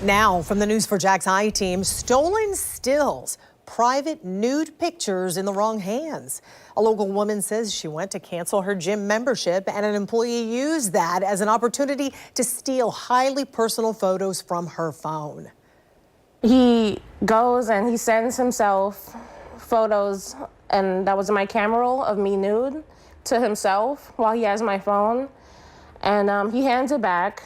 Now, from the News4JAX team, stolen stills, private nude pictures in the wrong hands. A local woman says she went to cancel her gym membership and an employee used that as an opportunity to steal highly personal photos from her phone. He goes and he sends himself photos, and that was my camera roll of me nude, to himself while he has my phone, and he hands it back.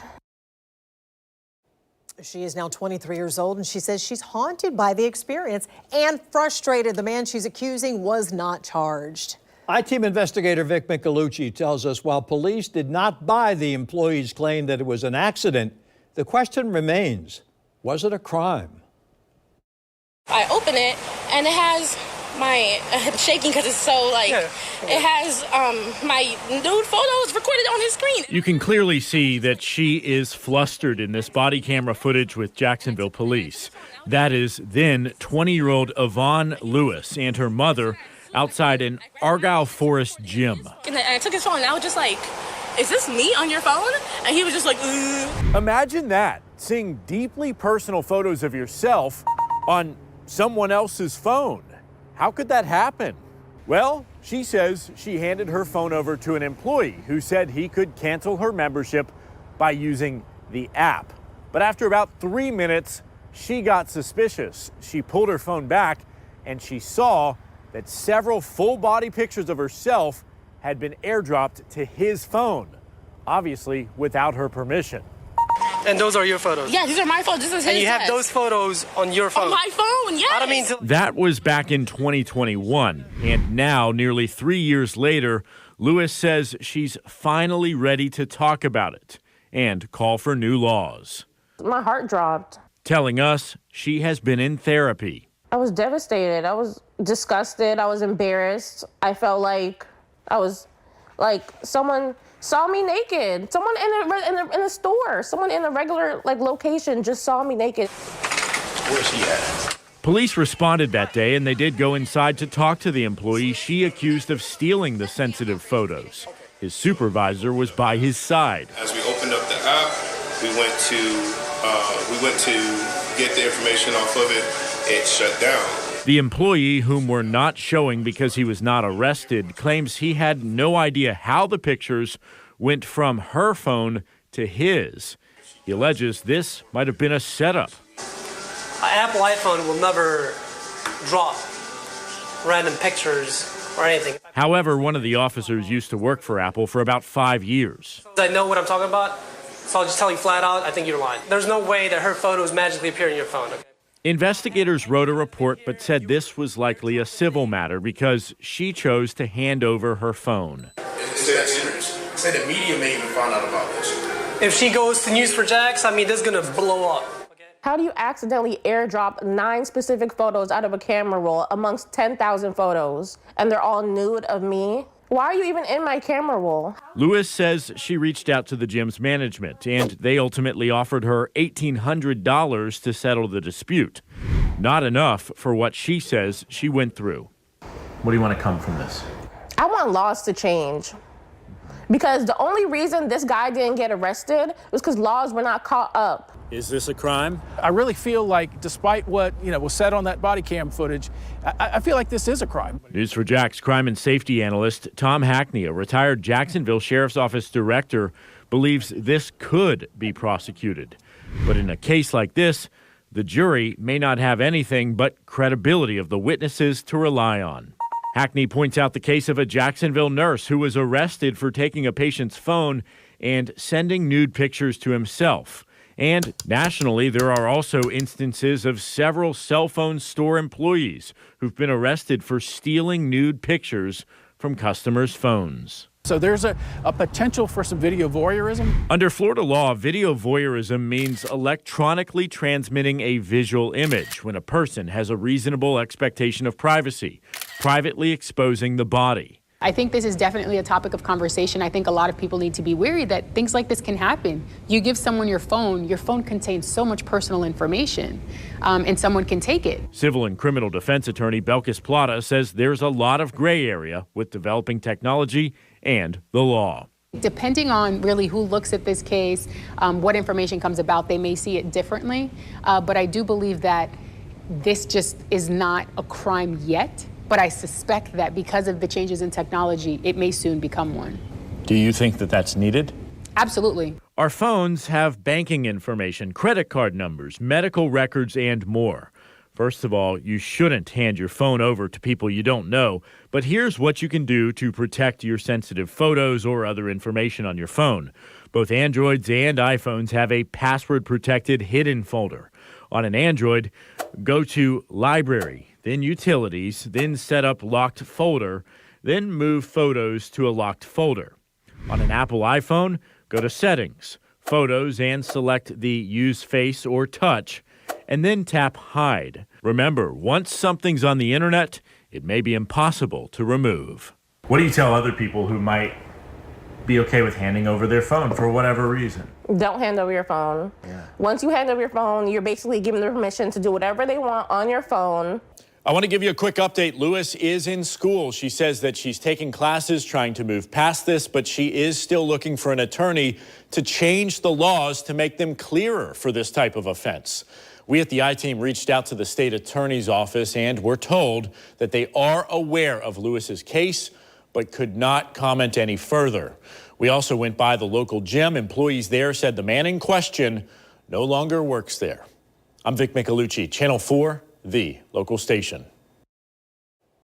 She is now 23 years old, and she says she's haunted by the experience and frustrated the man she's accusing was not charged. I-Team investigator Vic Michelucci tells us while police did not buy the employee's claim that it was an accident, the question remains, was it a crime? I open it, and it has I'm shaking because it's so it has my nude photos recorded on his screen. You can clearly see that she is flustered in this body camera footage with Jacksonville police. That is then 20-year-old Yvonne Lewis and her mother outside an Argyle Forest gym. And I took his phone, and I was just like, is this me on your phone? And he was just like, ugh. Imagine that, seeing deeply personal photos of yourself on someone else's phone. How could that happen? Well, she says she handed her phone over to an employee who said he could cancel her membership by using the app. But after about 3 minutes, she got suspicious. She pulled her phone back and she saw that several full-body pictures of herself had been airdropped to his phone, obviously without her permission. And those are your photos? Yeah, these are my photos. This is his. And you have those photos on your phone? On my phone, yes. I don't mean to... That was back in 2021. And now, nearly 3 years later, Lewis says she's finally ready to talk about it and call for new laws. My heart dropped. Telling us she has been in therapy. I was devastated. I was disgusted. I was embarrassed. I felt like I was like someone saw me naked. Someone in a store, someone in a regular location just saw me naked. Where's she at? Police responded that day, and they did go inside to talk to the employee she accused of stealing the sensitive photos. His supervisor was by his side. As we opened up the app, we went to get the information off of it. It shut down. The employee, whom we're not showing because he was not arrested, claims he had no idea how the pictures went from her phone to his. He alleges this might have been a setup. An Apple iPhone will never drop random pictures or anything. However, one of the officers used to work for Apple for about 5 years. I know what I'm talking about, so I'll just tell you flat out, I think you're lying. There's no way that her photos magically appear in your phone, okay? Investigators wrote a report but said this was likely a civil matter because she chose to hand over her phone. Say the media may even find out about this. If she goes to News4JAX, I mean, this is going to blow up. Okay? How do you accidentally airdrop 9 specific photos out of a camera roll amongst 10,000 photos, and they're all nude of me? Why are you even in my camera roll? Lewis says she reached out to the gym's management, and they ultimately offered her $1,800 to settle the dispute. Not enough for what she says she went through. What do you want to come from this? I want laws to change. Because the only reason this guy didn't get arrested was because laws were not caught up. Is this a crime? I really feel like, despite what was said on that body cam footage, I feel like this is a crime. News4JAX crime and safety analyst Tom Hackney, a retired Jacksonville Sheriff's Office director, believes this could be prosecuted. But in a case like this, the jury may not have anything but credibility of the witnesses to rely on. Hackney points out the case of a Jacksonville nurse who was arrested for taking a patient's phone and sending nude pictures to himself. And nationally, there are also instances of several cell phone store employees who've been arrested for stealing nude pictures from customers' phones. So there's a potential for some video voyeurism. Under Florida law, video voyeurism means electronically transmitting a visual image when a person has a reasonable expectation of privacy, privately exposing the body. I think this is definitely a topic of conversation. I think a lot of people need to be wary that things like this can happen. You give someone your phone contains so much personal information, and someone can take it. Civil and criminal defense attorney Belkis Plata says there's a lot of gray area with developing technology and the law. Depending on really who looks at this case, what information comes about, they may see it differently. But I do believe that this just is not a crime yet. But I suspect that because of the changes in technology, it may soon become one. Do you think that that's needed? Absolutely. Our phones have banking information, credit card numbers, medical records, and more. First of all, you shouldn't hand your phone over to people you don't know, but here's what you can do to protect your sensitive photos or other information on your phone. Both Androids and iPhones have a password-protected hidden folder. On an Android, go to Library, then Utilities, then Set Up Locked Folder, then move Photos to a locked folder. On an Apple iPhone, go to Settings, Photos, and select the Use Face or Touch, and then tap Hide. Remember, once something's on the internet, it may be impossible to remove. What do you tell other people who might be okay with handing over their phone for whatever reason? Don't hand over your phone. Yeah. Once you hand over your phone, you're basically giving them permission to do whatever they want on your phone. I want to give you a quick update. Lewis is in school. She says that she's taking classes, trying to move past this, but she is still looking for an attorney to change the laws to make them clearer for this type of offense. We at the I-Team reached out to the state attorney's office and were told that they are aware of Lewis's case, but could not comment any further. We also went by the local gym. Employees there said the man in question no longer works there. I'm Vic Micolucci, Channel 4, the local station.